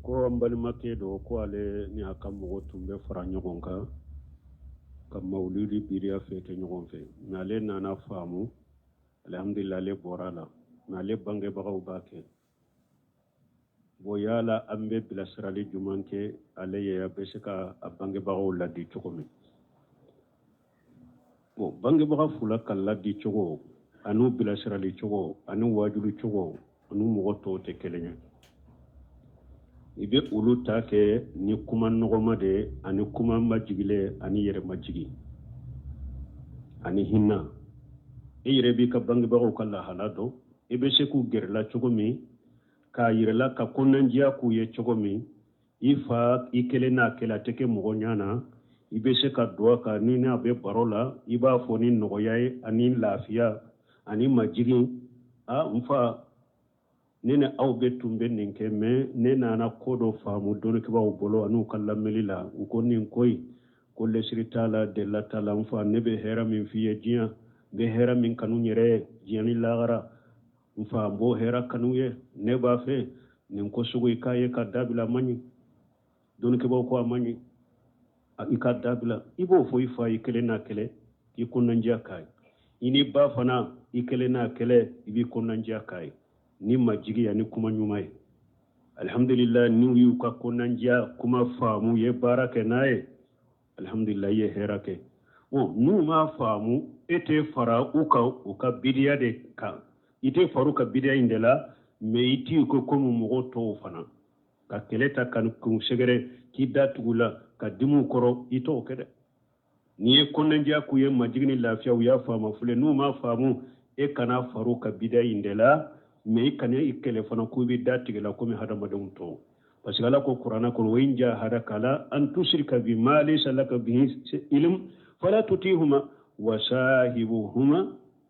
ko an balimakɛ do ko ale ni a ka mɔgɔ tun bɛ fara ɲɔgɔn kan ka mawuludi biriya fete ɲɔgɔn fɛ mais ale nana faamu alhamdulillah ale bɔra la mais ale bangebagaw b'a kɛ bon yala an bɛ bilasirali juman kɛ ale ye a bɛ se ka a bangebagaw ladi cogo min bon bangebaga fula ka ladi cogo ani bilasirali cogo ani wajulu cogo ani mɔgɔ tɔw tɛ kelen ye i bɛ olu ta kɛ ni kuma nɔgɔma de ani kuma majigile ani yɛrɛ majigi ani hinna i yɛrɛ b'i ka bangebagaw ka lahala dɔn i bɛ se k'u gɛrɛla cogo min k'a yirɛla ka kɔnɔnandiya k'u ye cogo min i fa i kelen n'a kɛlɛ a tɛ kɛ mɔgɔ ɲɛ na i bɛ se ka duwa kan ni n'a bɛ baro la i b'a fɔ ni nɔgɔya ye ani lafiya ani majigi n fa ne ni aw bɛ tun bɛ nin kɛ mais ne nana ko dɔ faamu dɔnnikɛbaw bolo an'u ka lamɛnli la u ko nin ko in ko lɛsiri t'a la dɛla t'a la n fa ne bɛ hɛrɛ min f'i ye diɲɛ n bɛ hɛrɛ min kanu n yɛrɛ ye diɲɛ ni lahara n fa n b'o hɛrɛ kanu ye ne b'a fɛ nin ko sugu i k'a ye ka dabila a man ɲi dɔnnikɛbaw ko a man ɲi i ka dabila i b'o fɔ i fa i kelen n'a kɛlɛ k'i kɔnɔnandiya k'a ye i ni ba fana i kelen n'a kɛlɛ i b'i kɔnɔnandiya k'a ye ni majigi ani kuma ɲuman ye alhamdulillah n'u y'u ka kɔnɔnandiya kuma faamu ye baara kɛ n'a ye alhamdulillah i ye hɛrɛ kɛ bon n'u m'a faamu e tɛ fara u kan u ka bidiya de kan i tɛ fara u ka bidiya in de la mais i t'i ko komi mɔgɔ tɔw fana ka kɛlɛ ta ka kun sɛgɛrɛ k'i da tugu la ka dimu kɔrɔ i t'o kɛ dɛ n'i ye kɔnɔnandiya k'u ye majigi ni lafiya u y'a faamu fule n'u m'a faamu e kana fara u ka bidiya in de la mais i kana i kɛlɛ fana k'u bɛ da tigɛ la komi hadamadenw tɔw parce que ala ko kuranna kɔnɔ wa in jahadaka ala an tushrika bi ma laysa laka bihi ilm fala tutihuma wa sahibuhuma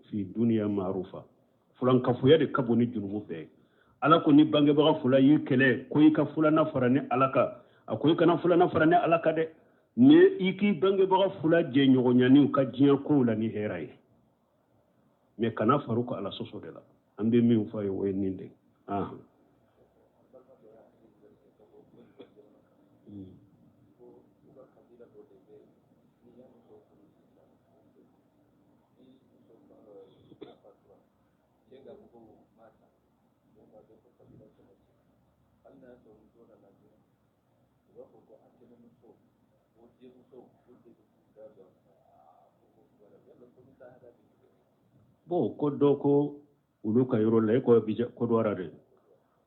fi dunya ma'rufa fulankafuya de ka bon ni junubu bɛɛ ala ko ni bangebaga fula y'i kɛlɛ ko i ka fulana fara ni ala kan a ko i kana fulana fara ni ala kan dɛ mais i k'i bangebaga fula jɛɲɔgɔnyani u ka diɲɛ kow la ni hɛrɛ ye mais kana faru ka ala sɔsɔ de la an bɛ min fɔ a ye o ye nin de bon ko dɔ ko olu ka yɔrɔ la e ko ko dɔ ara de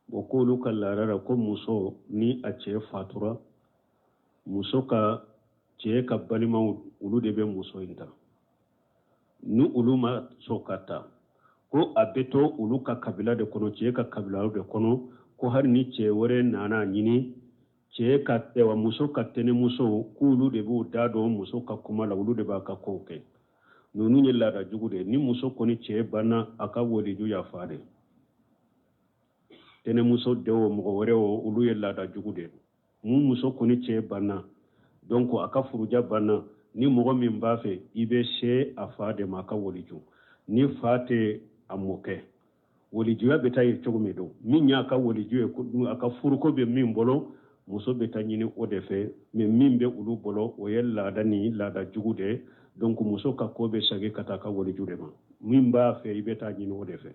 bon ko olu ka laada la ko muso ni a cɛ fatura muso ka cɛ ka balimaw olu de bɛ muso in ta ni olu ma sɔn ka ta ko a bɛ to olu ka kabila de kɔnɔ cɛ ka kabila de kɔnɔ ko hali ni cɛ wɛrɛ nana ɲini cɛ ka muso ka tɛnɛmuso k'olu de b'u da dɔn muso ka kuma la olu de b'a ka kow kɛ ninnu ye laada jugu de ni muso kɔni cɛ banna a ka waliju yafa de tɛnɛmuso denw o mɔgɔ wɛrɛ o olu ye laada jugu de mun muso kɔni cɛ banna donc a ka furuja banna ni mɔgɔ min b'a fɛ i bɛ se a fa de ma a ka waliju ni fa tɛ a mɔkɛ walijuya bɛ taa ye cogo min don min y'a ka waliju ye a ka furuko bɛ min bolo muso bɛ taa ɲini o de fɛ mais min bɛ olu bolo o ye laada ni laada jugu de donc muso ka ko bɛ sagi ka taa ka waliju de ma min b'a fɛ i bɛ taa ɲini o de fɛ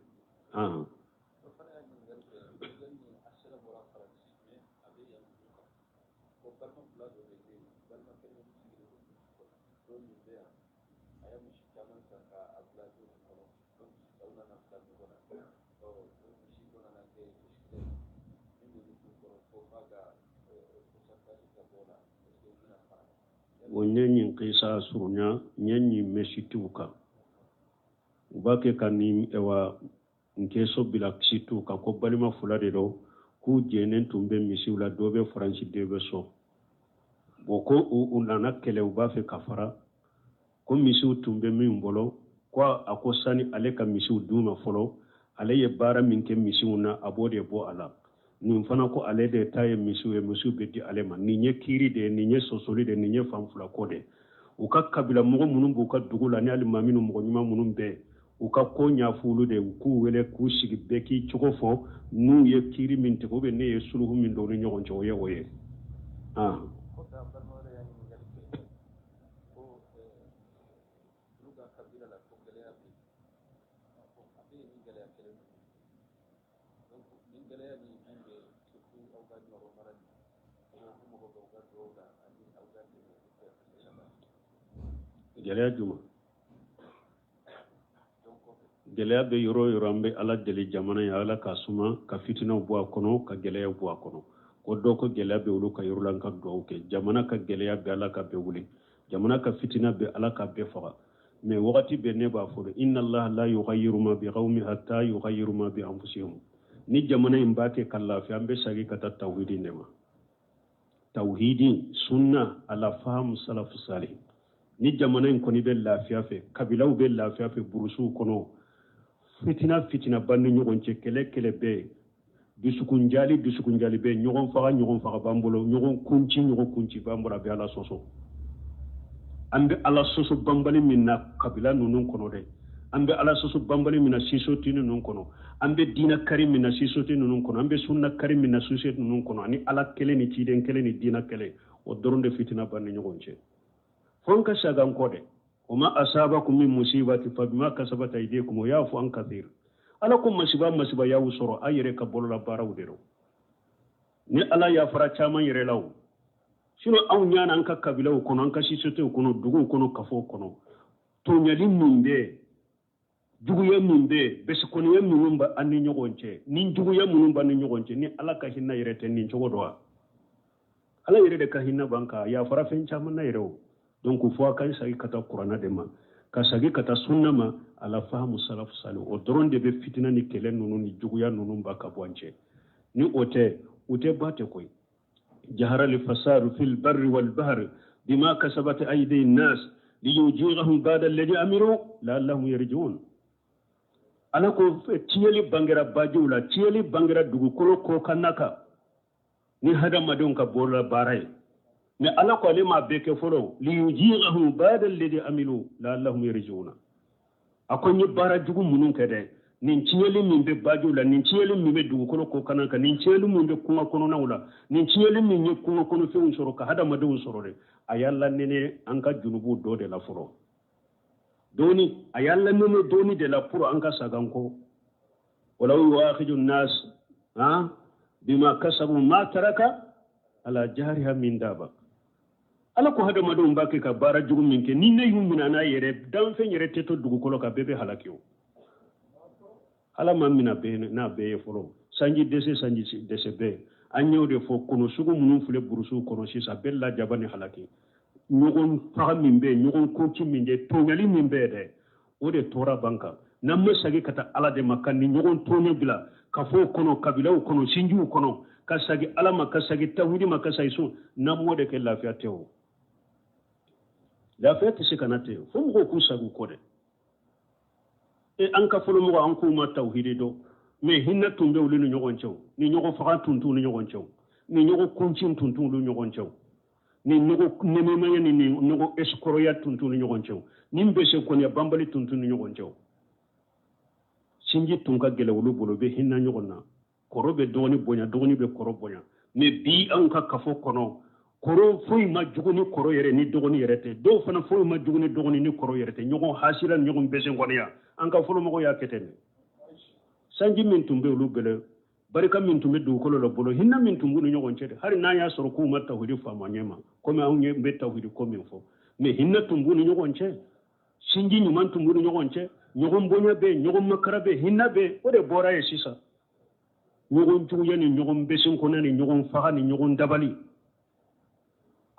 o ɲɛ ɲin kisa surunya ɲɛ ɲin mɛsitiw kan u b'a kɛ ka nin nke so bila kisitu kan ko balima fula de don k'u jɛnen tun bɛ misiw la dɔ bɛ faransi dɔ bɛ so bon ko u nana kɛlɛ u b'a fɛ ka fara ko misiw tun bɛ min bolo ko a ko sani ale ka misiw d'u ma fɔlɔ ale ye baara min kɛ misiw na a b'o de bɔ a la nin fana ko ale de ta ye misiw ye misiw bɛ di ale ma nin ye kiiri de ye nin ye sɔsɔli de ye nin ye fanfula ko de u ka kabila mɔgɔ minnu b'u ka dugu la ni hali maa minnu mɔgɔ ɲuman minnu bɛ uka ko ñafulu de ku wele ku sigi beki cogo fo nu ye kiri min te ko be ne ye suluhu min do ni ñogon co ye oye geleya juma geleya be yoro yoro an be ala deli jamana ya ala ka suma ka fitinaw bo a kono ka geleya bo a kono ko do ko geleya be wulu ka yorolan ka duwaw ke jamana ka geleya be ala ka be wuli jamana ka fitina be ala ka be faga mais wakati be ne b'a fɔ inna allah la yughayyiru ma bi qaumin hatta yughayyiru ma bi anfusihim ni jamana in ba ke kan lafiya an be sagi ka ta tawhidi ne ma tawhidi sunna ala faham salaf salih ni jamana in koni be lafiya fe kabilaw be lafiya fe burusu kono fitina banni ɲɔgɔn cɛ kɛlɛ bɛ dusukunjali bɛ ɲɔgɔn faga b'an bolo ɲɔgɔn kunci b'an bolo a bɛ ala sɔsɔ an bɛ ala sɔsɔ banbali min na kabila ninnu kɔnɔ dɛ an bɛ ala sɔsɔ banbali min na sisoti ninnu kɔnɔ an bɛ diina kari min na sisoti ninnu kɔnɔ an bɛ sunna kari min na sisoti ninnu kɔnɔ ani ala kelen ni ciden kelen ni diina kelen o dɔrɔn de fitina banni ɲɔgɔn cɛ fo n ka sagan kɔ dɛ وما أصابكم من مصيبة فبما كسبت أيديكم ويعفو عن كثير ala ko masiba ya wusoro a yɛrɛ ka bolo la baaraw de ni ala yafara caman yɛrɛ la o sino anw ɲana an ka kabilaw kɔnɔ an ka sisotew kɔnɔ duguw kɔnɔ kafow kɔnɔ tonyali min bɛ juguya min bɛ besikɔniya minnu bɛ an ni ɲɔgɔn cɛ ni juguya minnu b'an ni ɲɔgɔn cɛ ni ala ka hinɛ yɛrɛ tɛ nin cogo dɔ wa ala yɛrɛ de ka hinɛ b'an kan yafara fɛn caman na yɛrɛ o donc fo a ka sagi ka taa kuranna de ma ka sagi ka taa sunna ma ala fahamu salafu salih o dɔrɔn de bɛ fitina ni kɛlɛ ninnu ni juguya ninnu ba ka bɔ an cɛ ni o tɛ ba tɛ koyi jahara lifasadu fil barri wal bahri bima kasabat aydi nnas liyujighahum ba'da alladhi amiru la'allahum yarji'un ala ko tiɲɛli bangera bajiw la tiɲɛli bangera dugukolo ko kanaka ni hadamadenw ka bolola baara ye mais ala ko ale ma bɛɛ kɛ fɔlɔ liyujighahum ba'da alladhi amilu la'allahum yarji'un a ko n ye baara jugu minnu kɛ dɛ nin tiɲɛli min bɛ bajiw la nin tiɲɛli min bɛ dugukolo ko kanaka nin tiɲɛli min bɛ kungo kɔnɔnaw la nin tiɲɛli min ye kungo kɔnɔfɛnw sɔrɔ ka hadamadenw sɔrɔ dɛ a y'a lanɛnɛ an ka junubu dɔ de la fɔlɔ doni a y'a lanɛnɛ doni de la pour an ka sagan kɔ walaw yu'akhidhu an-nas bima kasabu ma taraka ala jahriha min daba ala ko hadamadenw b'a kɛ ka baara jugu min kɛ ni ne y'u minɛ n'a yɛrɛ danfɛn yɛrɛ tɛ to dugukolo kan bɛɛ bɛ halaki o ala ma mina n'a bɛɛ ye fɔlɔ sanji dɛsɛ bɛɛ an y'o de fɔ kɔnɔ sugu minnu filɛ burusiw kɔnɔ sisan bɛɛ lajaba ni halaki ɲɔgɔn faga min bɛ yen ɲɔgɔn koci min bɛ tɔɲali min bɛ yen dɛ o de tɔɔra b'an kan n'an bɛ segin ka taa ala de ma ka ni ɲɔgɔn tɔɲɔ bila ka fɔ o kɔnɔ kabilaw kɔnɔ sinjiw kɔnɔ ka segin ala ma ka segin tawhidi ma ka segin sun n'an m'o de kɛ lafiya tɛ o lafiya tɛ se ka na ten fo mɔgɔw k'u sago kɔ dɛ an ka fɔlɔ mɔgɔ an k'u ma tawhidi dɔn mais hinɛ tun bɛ olu ni ɲɔgɔn cɛ ni ɲɔgɔn faga tun t'u ni ɲɔgɔn cɛ ni ɲɔgɔn kunci tun t'u ni ɲɔgɔn cɛ ni ɲɔgɔn nɛmɛmaya ni ɲɔgɔn esukɔrɔya tun t'u ni ɲɔgɔn cɛ ni bɛ se kɔniya banbali tun t'u ni ɲɔgɔn cɛ sinji tun ka gɛlɛ olu bolo bɛ hinɛ ɲɔgɔn na kɔrɔ bɛ dɔgɔni bonya dɔgɔni bɛ kɔrɔ bonya mais bi anw ka kafo kɔnɔ kɔrɔ foyi ma jugu ni kɔrɔ yɛrɛ ni dɔgɔni yɛrɛ tɛ dɔw fana foyi ma jugu ni dɔgɔni ni kɔrɔ yɛrɛ tɛ ɲɔgɔn hasira ɲɔgɔn bɛsɛn kɔniya an ka fɔlɔ mɔgɔw y'a kɛ ten sanji min tun bɛ olu bɛlɛ barika min tun bɛ dugukolo la bolo hinɛ min tun b'u ni ɲɔgɔn cɛ dɛ hali n'an y'a sɔrɔ k'u ma tawhidi faamu ɲɛ ma komi anw bɛ tawhidi ko min fɔ mais hinɛ tun b'u ni ɲɔgɔn cɛ sinji ɲuman tun b'u ni ɲɔgɔn cɛ ɲɔgɔn bonya bɛ yen ɲɔgɔn makara bɛ yen hinɛ bɛ yen o de bɔra ye sisan ɲɔgɔn juguya ni ɲɔgɔn bɛsɛn kɔnɔ ni ɲɔgɔn faga ni ɲɔgɔn dabali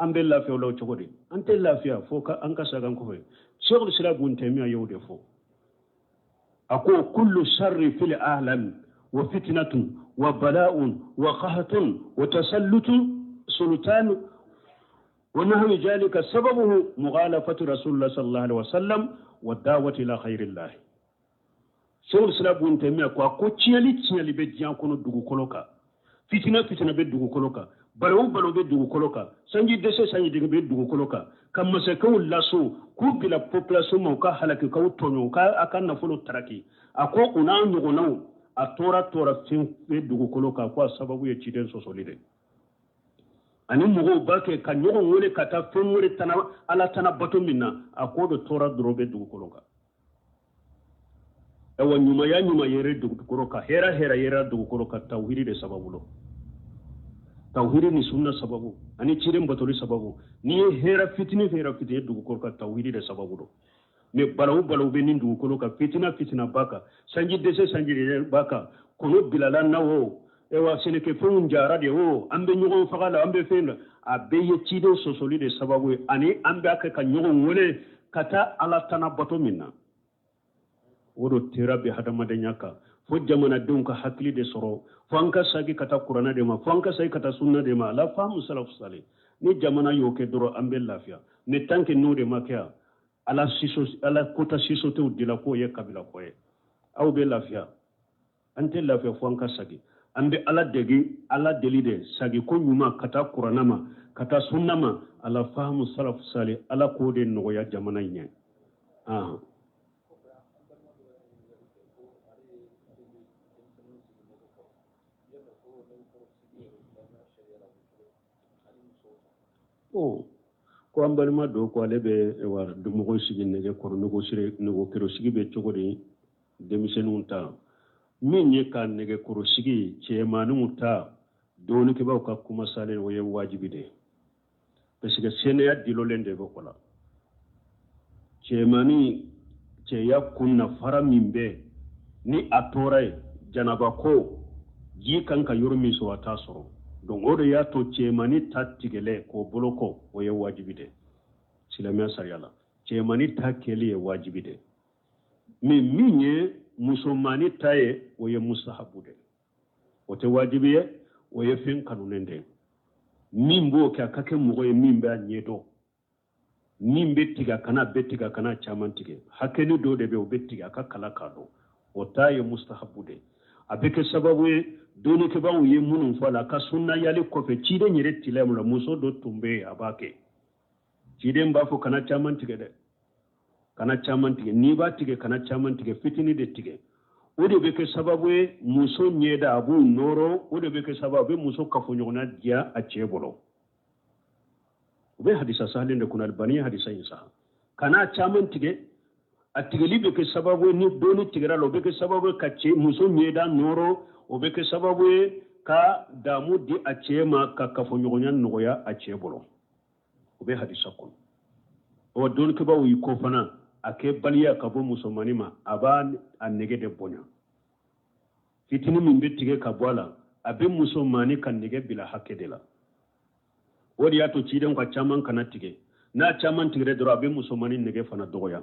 an bɛ lafiya o la cogo di an tɛ lafiya fo an ka sagan kɔfɛ Sheikhul Islam Ibn Taymiyyah y'o de fɔ أقول كل شر في العالم وفتنة وبلاء وقهة وتسلط سلطان ونحو ذلك سببه مخالفة رسول الله صلى الله عليه وسلم والدعوة إلى خير الله شيخ الإسلام ابن تيمية أقول تشيالي بجيان كونو دوغو كولوكا فتنة بدوغو كولوكا بلو بدوغو كولوكا سنجي دسي بي دوغو كولوكا كما سكو لاسو ku bila population mo ka halaki ka utonyo ka akan na folo taraki ako una nyugonao a tora fin fe dugukolo ka kwa sababu ye ciden sosolide ani mugo bake ka nyogo ngole kata fengore tana ala tana bato minna ako do tora drobe dugukolo ka ewa nyuma yere dugukolo ka hera yera dugukolo ka tawhidi de sababulo tawhidi ni sunna sababu ani ciden batoli sababu ni hera fitini dugukolo ka tawhidi de sababulo me balawu be nin dugukolo ka fitina baka sanji baka kono bilala nawo ewa seneke fun jara de wo ambe nyugo fagala ambe fenda abe ye ciden sosoli de sababu ani ambe aka ka nyugo ngole kata ala tana bato minna wodo terabe hadamade nyaka fo jamana dun ka hakili de soro fo anka sagi kata qur'ana de ma fo anka sagi kata sunna de ma la famu salaf salih ni jamana yoke doro ambe lafiya ne tanke no de makya ala kota siso te udila ko ye kabila ko ye aw be lafiya ante lafiya fo anka sagi ambe ala deli de sagi ko nyuma kata qur'ana ma kata sunna ma ala famu salaf salih ala ko de no ya jamana nya ko ambalima do ko alebe e war du mo sigi nege ko nego kero sigi be cogodi demisenu ta min ye kan nege ko sigi cemanu ta doni ke ba ka kuma sale wo ye wajibi de parce que sene ya dilo lende go kola cemani ce ya kunna fara mimbe ni atore janaba ko ji kan ka yurmi so wata soro donc odo ya to cemani tattigele ko boloko o ye wajibi de silamia sariyala cemani takkeli ye wajibi de mais minye musomani taye o ye mustahabu de o te wajibi ye o ye fen kanunende min bo ka kake mugo ye min ba nyedo min be tiga kana caman tige hakeni do de be o be tiga ka kala kado o taye mustahabu de abeke sababu ye doni ke bawo ye munun fala ka sunna yali ko fe cide nyere tilemu la muso do tumbe abake cide mba fo kana caman tige ni ba tige kana caman tige fitini de tige o de be ke sababu ye muso nyeda abu noro o de be ke sababu muso kafo nyona dia a cebolo o be hadisa sahlen de kunal bani hadisa insa kana caman tige a tigeli be ke sababu ni doni tigera lo be ke sababu ka ce muso nyeda noro o be ke sababu ka damu di a cema ka kafo nyogonya nogoya a cebolo o be hadisa kon o don ke bawo ko fana ake baliya ka bo musomani ma aba a nege de bonya fitini min be tige ka bola abe musomani kan nege bila hakke de la wodi ya to ciden ka caman kana tige na caman tigre doro abe musomani nege fana dogoya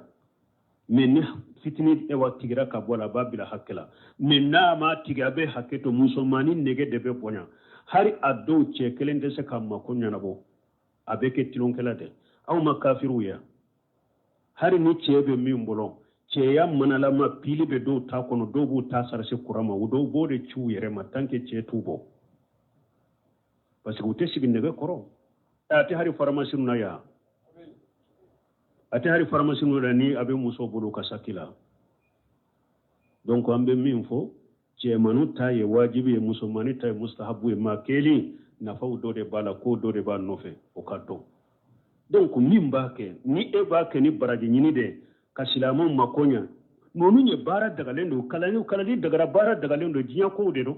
men fitini e wa tigira ka bola babila hakela men na ma tiga be haketo musomani nege de be bonya hari addo che kelende se kam makunya nabo abeke tilon kelade aw makafiru ya hari ni chebe mimbolo che ya manala ma pili be do ta kono do bu ta sarse kurama do bode chu yere ma tanke che tubo parce que ute sigi nege koro ate hari pharmacie na ya ate hari pharmacie no ni abe muso bulu kasakila donc ambe minfo che manu taye wajibi muso mani taye mustahabu ma keli na fa do de bala ko do de ba nofe o kaddo donc mimba ke ni e ba ke ni baraji nyini de kasilamu makonya nonu nye bara daga lendo kalani daga bara daga lendo jinya ko de do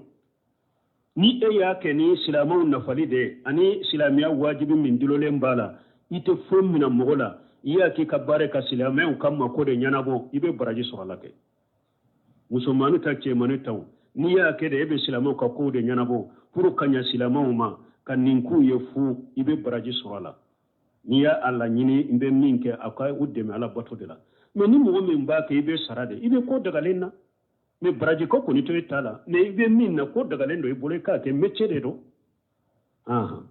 ni e ya ke ni silamu nafali de ani silamiya wajibi min dilole mbala ite fo mina mogola iya ki ka bare ka silamu kam mako de nyanabo ibe baraji soralake musomanu ta ce manu taw ni ya ke de ebe silamu ka ko de nyanabo pour kanya silamu ma kan ninku ye fu ibe baraji sorala ni ya alla nyini imbe minke akai udde me ala bato de la mais ni mo min ba ke ibe sarade ibe ko daga lenna me baraji ko ko ni to itala me ibe min na ko daga lendo ibole ka ke mecce de do aha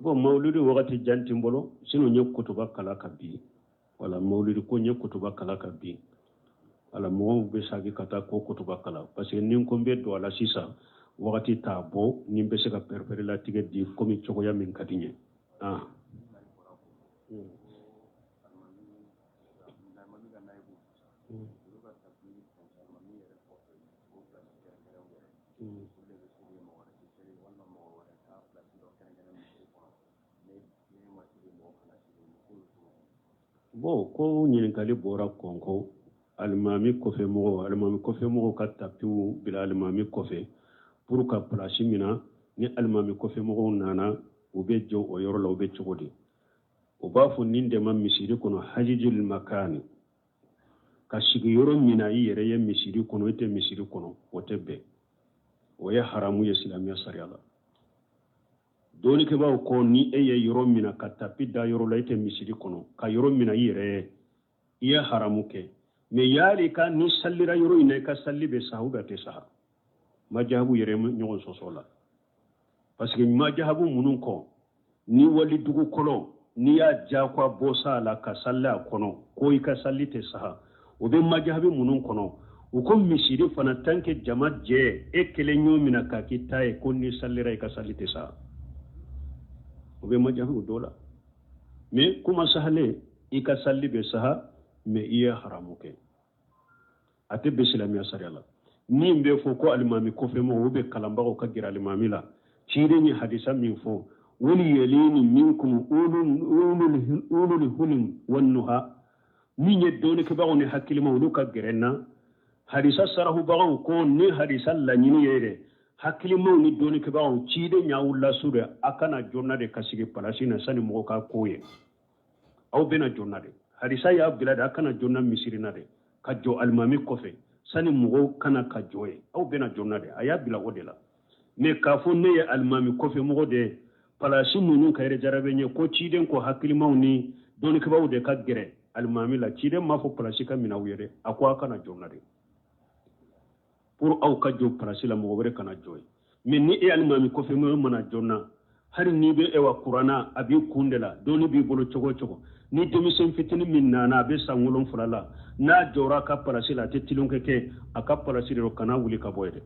bon maulidi wakati janti mbolo sino nye kutuba kala kabi wala maulidi ko nye kutuba kala kabi ala mo be sagi kata ko kutuba kala parce que nin ko be do ala sisa wakati ta bo nin be se ka perpere la tige di komi choko ya min kadinye ah bon ko ɲininkali bɔra kɔnko alimami kɔfɛ mɔgɔw ka tapiw bila alimami kɔfɛ pour ka place mina ni alimami kɔfɛ mɔgɔw nana u bɛ jɔ o yɔrɔ la u bɛ cogo di o b'a fɔ nin dɛma misiri kɔnɔ hajijul makani ka sigi yɔrɔ mina i yɛrɛ ye misiri kɔnɔ i tɛ misiri kɔnɔ o tɛ bɛn o ye haramu ye silamɛya sariya la dɔɔnikɛbaaw ko ni e ye yɔrɔ mina ka tapi da yɔrɔ la i tɛ misiri kɔnɔ ka yɔrɔ mina i yɛrɛ ye i ye haramu kɛ mais yaali ka ni sallira yɔrɔ in na i ka salli bɛ saha ou bien a tɛ saha majahabu yɛrɛ ɲɔgɔn sɔsɔ la parce que majahabu minnu kɔ ni wali dugu kɔnɔ n'i y'a jakwa bɔ sa la ka salli a kɔnɔ ko i ka salli tɛ saha o bɛ majahabu minnu kɔnɔ u ko misiri fana tant que jama jɛ e kelen y'o mina k'a k'i ta ye ko ni sallira i ka salli tɛ saha o bɛ majahabu dɔ la mais kuma sahale i ka salli bɛ saha mais i ye haramu kɛ a tɛ bɛn silamɛya sariya la min bɛ fɔ ko alimami kɔfɛmɔgɔw u bɛ kalanbagaw ka gɛrɛ alimami la ciiden ye hadisa min fɔ wali yelini minkum ulul hulm wan nuha min ye dɔɔnikɛbagaw ni hakilima olu ka gɛrɛ na hadisa sarahubagaw ko ni hadisa laɲini ye dɛ hakilimaw ni dɔɔnikɛbagaw ciiden y'aw lasu dɛ a kana jɔnna de ka sigi palasi na sani mɔgɔ ka ko ye aw bɛna jɔnna de hadisa y'a bila de a kana jɔnna misiri na de ka jɔ alimami kɔfɛ sani mɔgɔw kana ka jɔ ye aw bɛna jɔnna de a y'a bila o de la mais k'a fɔ ne ye alimami kɔfɛ mɔgɔ de palasi ninnu ka yɛrɛ jarabe ɲɛ ko ciden ko hakilimaw ni dɔɔnikɛbagaw de ka gɛrɛ alimami la ciden m'a fɔ palasi ka minɛ aw ye dɛ a ko aw kana jɔnna de pour aw ka jɔ palasi la mɔgɔ wɛrɛ kana jɔ ye mais ni e alimami kɔfɛ mɔgɔ mana jɔnna hari n'i bɛ ewa kuranna a b'i kun de la dɔɔni b'i bolo cogo o cogo ni denmisɛn fitinin min nana a bɛ san 7 la n'a jɔra a ka palasi la a tɛ tilonkɛ kɛ a ka palasi de kana wuli ka bɔ ye dɛ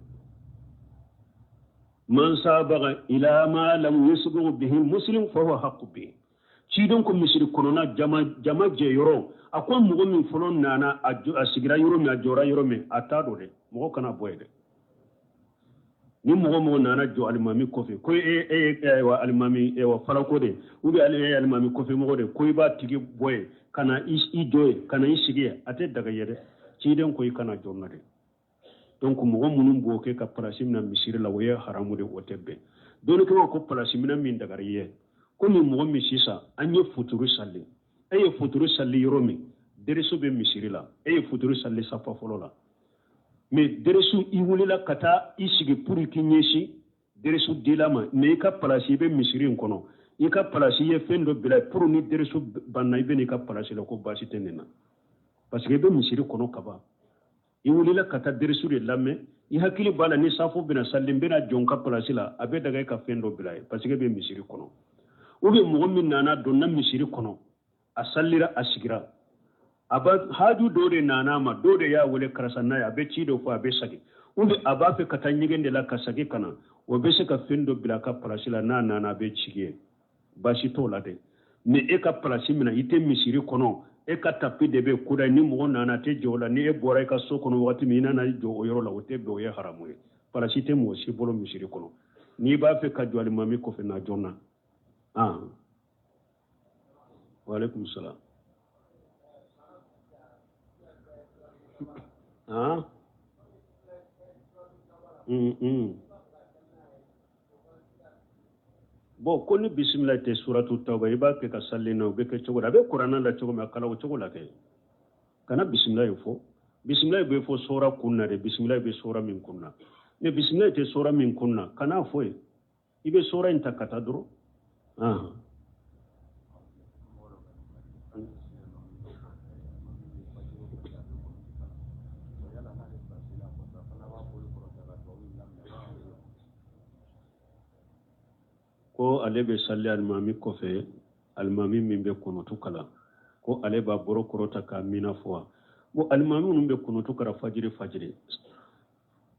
man sabaga ila ma lam yusbihu bihi muslim fa huwa haqqu bihi ciden ko misiri kɔnɔna jama jɛyɔrɔ a ko mɔgɔ min fɔlɔ nana a sigira yɔrɔ min a jɔra yɔrɔ min a t'a dɔn dɛ mɔgɔ kana bɔ ye dɛ ni mɔgɔ nana jɔ alimami kɔfɛ ko e ye alimami falako de ou bien ale ye alimami kɔfɛ mɔgɔ de ko i b'a tigi bɔ ye kana i jɔ ye kana i sigi ye a tɛ daga ye dɛ ciden ko i kana jɔ na de donc mɔgɔ minnu b'o kɛ ka palasi mina misiri la o ye haramu de o tɛ bɛn dɔɔnikɛlaw ko palasi mina min dagari ye komi mɔgɔ min sisan an ye futuru salli e ye futuru salli yɔrɔ min dereso bɛ misiri la e ye futuru salli safa fɔlɔ la mais deresu i wulila ka taa i sigi pour k'i ɲɛsin deresu dila ma mais i ka palasi i bɛ misiri in kɔnɔ i ka palasi i ye fɛn dɔ bila pour ni deresu banna i bɛ n'i ka palasi la ko baasi tɛ nin na parce que i bɛ misiri kɔnɔ ka ban i wulila ka taa deresu de lamɛn i hakili b'a la ni safo bɛna salli n bɛna jɔ n ka palasi la a bɛ daga i ka fɛn dɔ bila ye parce que i bɛ misiri kɔnɔ ou bien mɔgɔ min nana donna misiri kɔnɔ a sallira a sigira a ba haju dɔ de nana ma dɔ de y'a wele karisa n'a ye a bɛ ci dɔ fɔ a bɛ sagi ou bien a b'a fɛ ka taa ɲɛgɛn de la ka sagi ka na o bɛ se ka fɛn dɔ bila a ka palasi la n'a nana a bɛ sigi ye baasi t'o la dɛ mais e ka palasi min na i tɛ misiri kɔnɔ e ka tapi de bɛ koda ni mɔgɔ nana a tɛ jɔ o la ni e bɔra i ka so kɔnɔ waati min i nana jɔ o yɔrɔ la o tɛ bɛn o ye haramu ye palasi tɛ mɔgɔ si bolo misiri kɔnɔ n'i b'a fɛ ka jɔ alimami kɔfɛ na jɔn na waaleykum salaam bon ko ni bisimila tɛ suratu tawba i b'a kɛ ka salli na o bɛ kɛ cogo di a bɛ kuranna la cogo min a kala o cogo la kɛ kana bisimila ye fɔ bisimila bɛ fɔ sura kun na de bisimila bɛ sura min kun na mais bisimila tɛ sura min kun na kana fɔ ye i bɛ sura in ta ka taa dɔrɔn ko ko ale be salli almami kofe almami min be kunutu kala ko ale ba boro korota ka mina fo bo almami nun be kunutu kara fajiri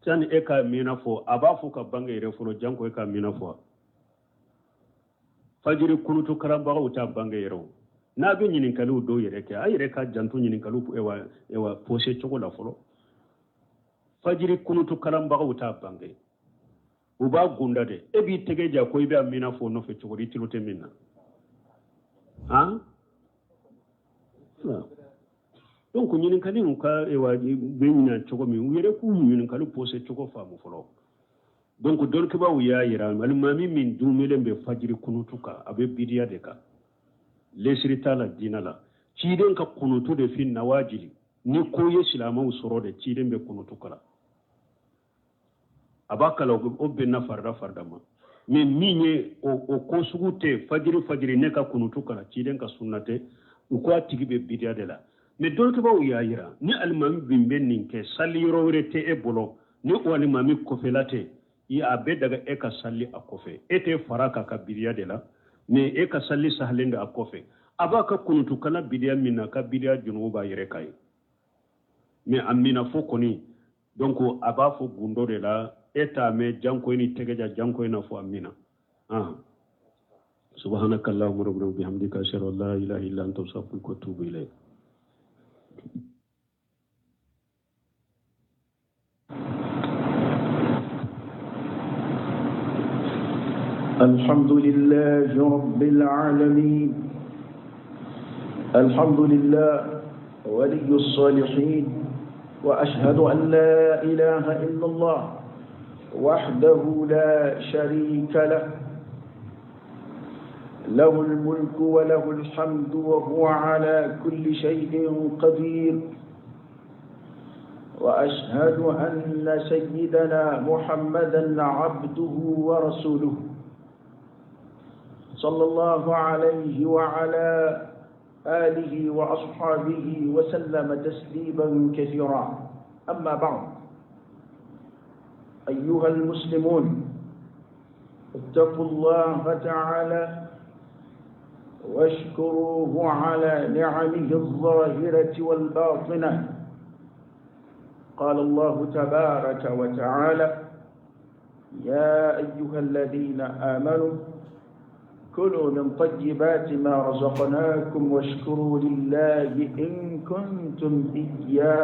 tan e ka mina fo aba fo ka bange refolo janko e ka mina fo fajiri kunutu kara ba uta bange yero na be nyinin kalu do yere ke ayere ka jantu nyinin kalu ewa pose choko la folo fajiri kunutu kara ba uta bange uba gunda de e bi tege ja ko ibe amina fo no fe choko ritilo minna ha donc nyinin kalin ka ewa be nyina choko mi yere ku nyinin kalu pose choko fa mo folo donc don ke ba wuya yira almami min dumele be fajiri kunutu ka abe bidiya de ka lesirita la dina la ciden ka kunutu de fin nawajili ni ko ye silamaw soro de ciden be kunutu kala abakala o be na farda ma mais minye o ko sugute fajiri ne ka kunutu kala ciden ka sunnate ko atigi be bidiya de la mais don ke ba wuya yira ni almami bimbe ninke salli yoro te e bolo ni o almami kofelate i abe daga e ka salli a kofe ete faraka ka bidiya de la mais e ka salli sahlende a kofe aba ka kunutu kana bidiya minna ka bidiya junuba yere kai mais amina fo koni donc aba fo gundo de la eta me janko ni tegeja janko na fo amina subhanakallahumma rabbana bihamdika ashhadu an la ilaha illa anta astaghfiruka wa atubu ilayk الحمد لله رب العالمين الحمد لله ولي الصالحين وأشهد أن لا إله إلا الله وحده لا شريك له له الملك وله الحمد وهو على كل شيء قدير وأشهد أن سيدنا محمدا عبده ورسوله صلى الله عليه وعلى آله وأصحابه وسلم تسليما كثيرا أما بعد أيها المسلمون اتقوا الله تعالى واشكروه على نعمه الظاهرة والباطنة قال الله تبارك وتعالى يا أيها الذين آمنوا كلوا من طيبات ما رزقناكم واشكروا لله إن كنتم إياه